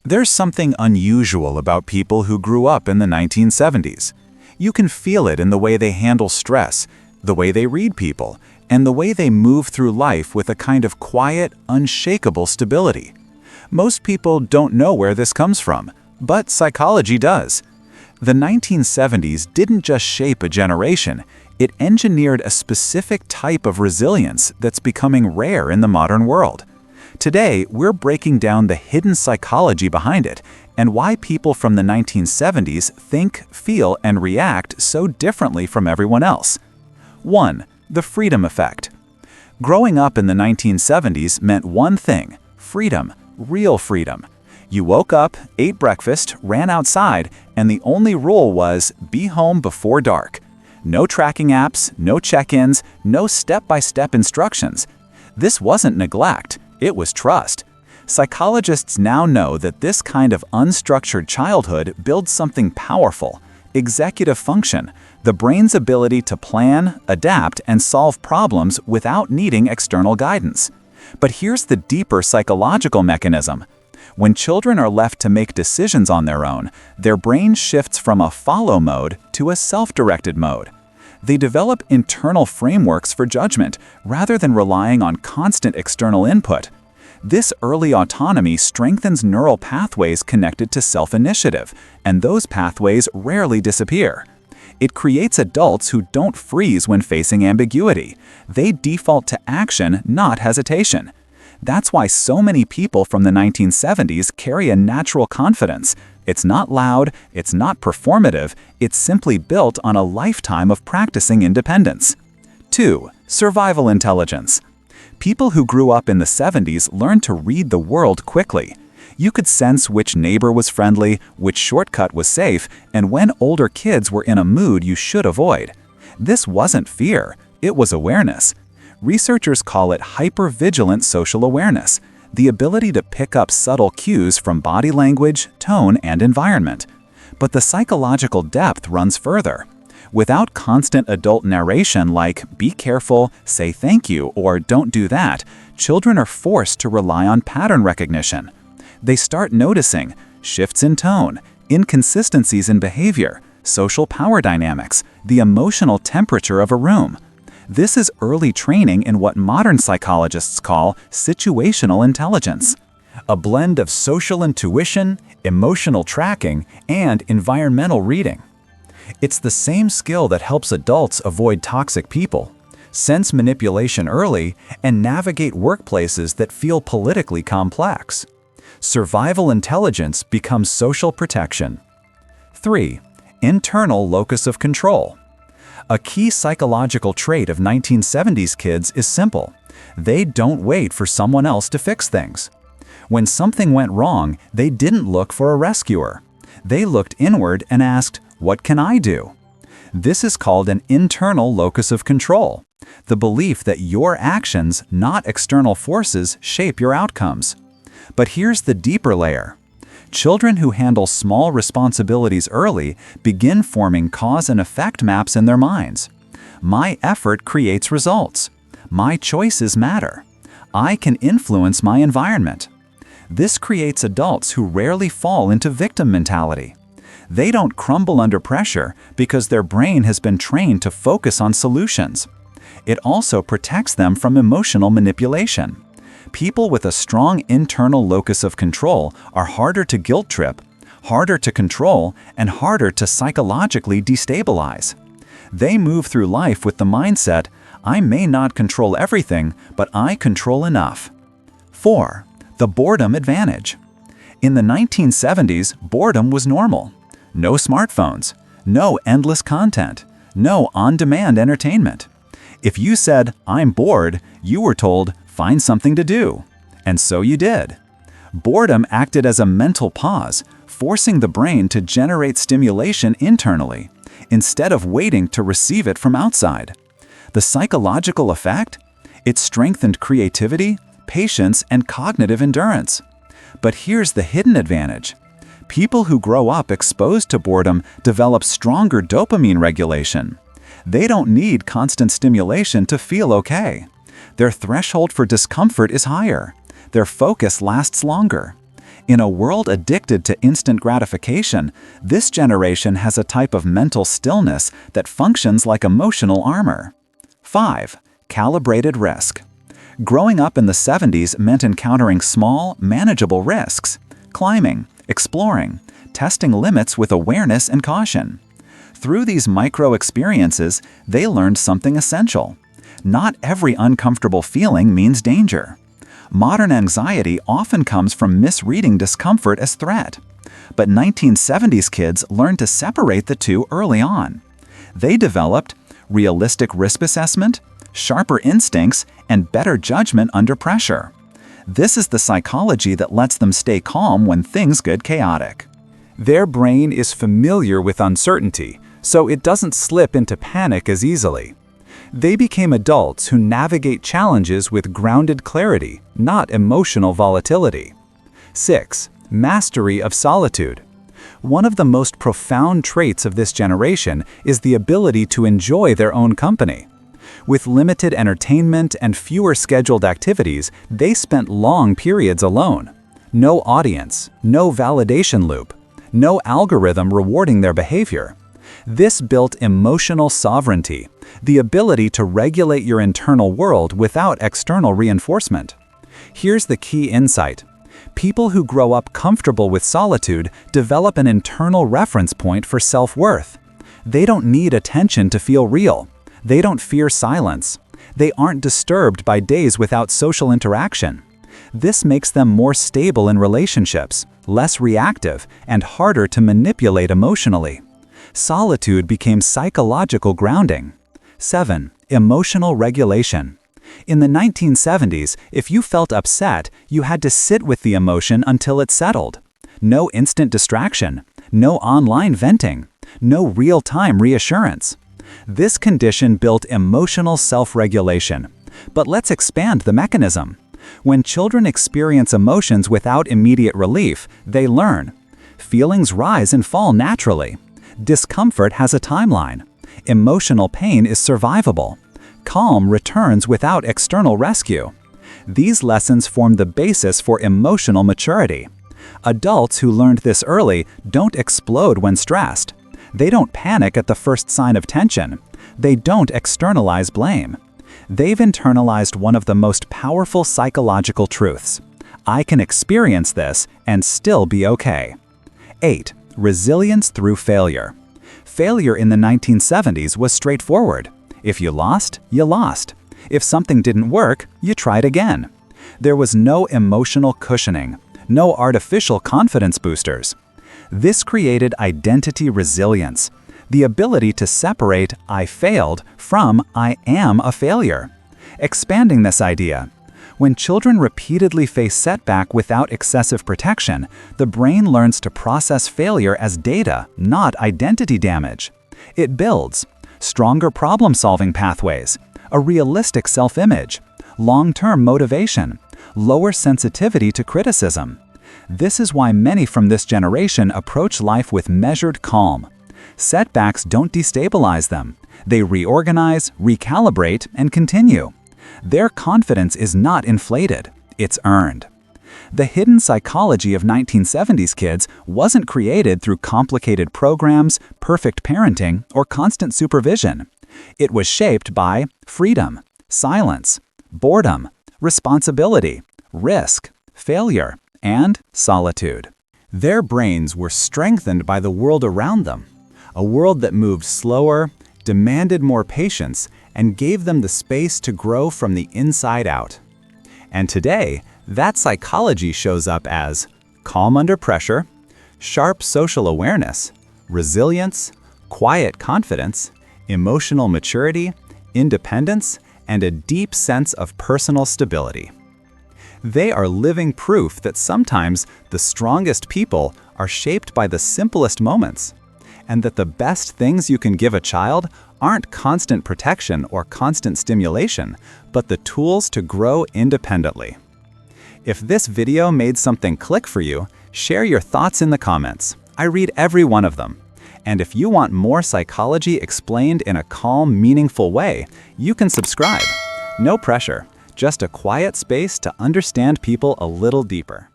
There's something unusual about people who grew up in the 1970s. You can feel it in the way they handle stress, the way they read people, and the way they move through life with a kind of quiet, unshakable stability. Most people don't know where this comes from, but psychology does. The 1970s didn't just shape a generation, it engineered a specific type of resilience that's becoming rare in the modern world. Today, we're breaking down the hidden psychology behind it and why people from the 1970s think, feel, and react so differently from everyone else. 1. The freedom effect. Growing up in the 1970s meant one thing: freedom, real freedom. You woke up, ate breakfast, ran outside, and the only rule was be home before dark. No tracking apps, no check-ins, no step-by-step instructions. This wasn't neglect. It was trust. Psychologists now know that this kind of unstructured childhood builds something powerful: executive function, the brain's ability to plan, adapt, and solve problems without needing external guidance. But here's the deeper psychological mechanism. When children are left to make decisions on their own, their brain shifts from a follow mode to a self-directed mode. They develop internal frameworks for judgment rather than relying on constant external input. This early autonomy strengthens neural pathways connected to self-initiative, and those pathways rarely disappear. It creates adults who don't freeze when facing ambiguity. They default to action, not hesitation. That's why so many people from the 1970s carry a natural confidence. It's not loud, it's not performative, it's simply built on a lifetime of practicing independence. 2. Survival intelligence. People who grew up in the 70s learned to read the world quickly. You could sense which neighbor was friendly, which shortcut was safe, and when older kids were in a mood you should avoid. This wasn't fear, it was awareness. Researchers call it hypervigilant social awareness, the ability to pick up subtle cues from body language, tone, and environment. But the psychological depth runs further. Without constant adult narration like "be careful," "say thank you," or "don't do that," children are forced to rely on pattern recognition. They start noticing shifts in tone, inconsistencies in behavior, social power dynamics, the emotional temperature of a room. This is early training in what modern psychologists call situational intelligence, a blend of social intuition, emotional tracking, and environmental reading. It's the same skill that helps adults avoid toxic people, sense manipulation early, and navigate workplaces that feel politically complex. Survival intelligence becomes social protection. 3. Internal locus of control. A key psychological trait of 1970s kids is simple. They don't wait for someone else to fix things. When something went wrong, they didn't look for a rescuer. They looked inward and asked, "What can I do?" This is called an internal locus of control, the belief that your actions, not external forces, shape your outcomes. But here's the deeper layer. Children who handle small responsibilities early begin forming cause and effect maps in their minds. My effort creates results. My choices matter. I can influence my environment. This creates adults who rarely fall into victim mentality. They don't crumble under pressure because their brain has been trained to focus on solutions. It also protects them from emotional manipulation. People with a strong internal locus of control are harder to guilt trip, harder to control, and harder to psychologically destabilize. They move through life with the mindset, "I may not control everything, but I control enough." 4. The boredom advantage. In the 1970s, boredom was normal. No smartphones, no endless content, no on-demand entertainment. If you said, "I'm bored," you were told, "Find something to do." And so you did. Boredom acted as a mental pause, forcing the brain to generate stimulation internally, instead of waiting to receive it from outside. The psychological effect? It strengthened creativity, patience, and cognitive endurance. But here's the hidden advantage. People who grow up exposed to boredom develop stronger dopamine regulation. They don't need constant stimulation to feel okay. Their threshold for discomfort is higher. Their focus lasts longer. In a world addicted to instant gratification, this generation has a type of mental stillness that functions like emotional armor. 5. Calibrated risk. Growing up in the 70s meant encountering small, manageable risks, climbing, exploring, testing limits with awareness and caution. Through these micro-experiences, they learned something essential. Not every uncomfortable feeling means danger. Modern anxiety often comes from misreading discomfort as threat. But 1970s kids learned to separate the two early on. They developed realistic risk assessment, sharper instincts, and better judgment under pressure. This is the psychology that lets them stay calm when things get chaotic. Their brain is familiar with uncertainty, so it doesn't slip into panic as easily. They became adults who navigate challenges with grounded clarity, not emotional volatility. 6. Mastery of solitude. One of the most profound traits of this generation is the ability to enjoy their own company. With limited entertainment and fewer scheduled activities, they spent long periods alone. No audience, no validation loop, no algorithm rewarding their behavior. This built emotional sovereignty, the ability to regulate your internal world without external reinforcement. Here's the key insight. People who grow up comfortable with solitude develop an internal reference point for self-worth. They don't need attention to feel real. They don't fear silence. They aren't disturbed by days without social interaction. This makes them more stable in relationships, less reactive, and harder to manipulate emotionally. Solitude became psychological grounding. 7. Emotional regulation. In the 1970s, if you felt upset, you had to sit with the emotion until it settled. No instant distraction, no online venting, no real-time reassurance. This condition built emotional self-regulation. But let's expand the mechanism. When children experience emotions without immediate relief, they learn. Feelings rise and fall naturally. Discomfort has a timeline. Emotional pain is survivable. Calm returns without external rescue. These lessons form the basis for emotional maturity. Adults who learned this early don't explode when stressed. They don't panic at the first sign of tension. They don't externalize blame. They've internalized one of the most powerful psychological truths. I can experience this and still be okay. 8. Resilience through failure. Failure in the 1970s was straightforward. If you lost, you lost. If something didn't work, you tried again. There was no emotional cushioning, no artificial confidence boosters. This created identity resilience, the ability to separate "I failed" from "I am a failure." Expanding this idea, when children repeatedly face setback without excessive protection, the brain learns to process failure as data, not identity damage. It builds stronger problem-solving pathways, a realistic self-image, long-term motivation, lower sensitivity to criticism. This is why many from this generation approach life with measured calm. Setbacks don't destabilize them. They reorganize, recalibrate, and continue. Their confidence is not inflated, it's earned. The hidden psychology of 1970s kids wasn't created through complicated programs, perfect parenting, or constant supervision. It was shaped by freedom, silence, boredom, responsibility, risk, failure, and solitude. Their brains were strengthened by the world around them, a world that moved slower, demanded more patience, and gave them the space to grow from the inside out. And today, that psychology shows up as calm under pressure, sharp social awareness, resilience, quiet confidence, emotional maturity, independence, and a deep sense of personal stability. They are living proof that sometimes the strongest people are shaped by the simplest moments, and that the best things you can give a child aren't constant protection or constant stimulation, but the tools to grow independently. If this video made something click for you, share your thoughts in the comments. I read every one of them. And if you want more psychology explained in a calm, meaningful way, you can subscribe. No pressure, just a quiet space to understand people a little deeper.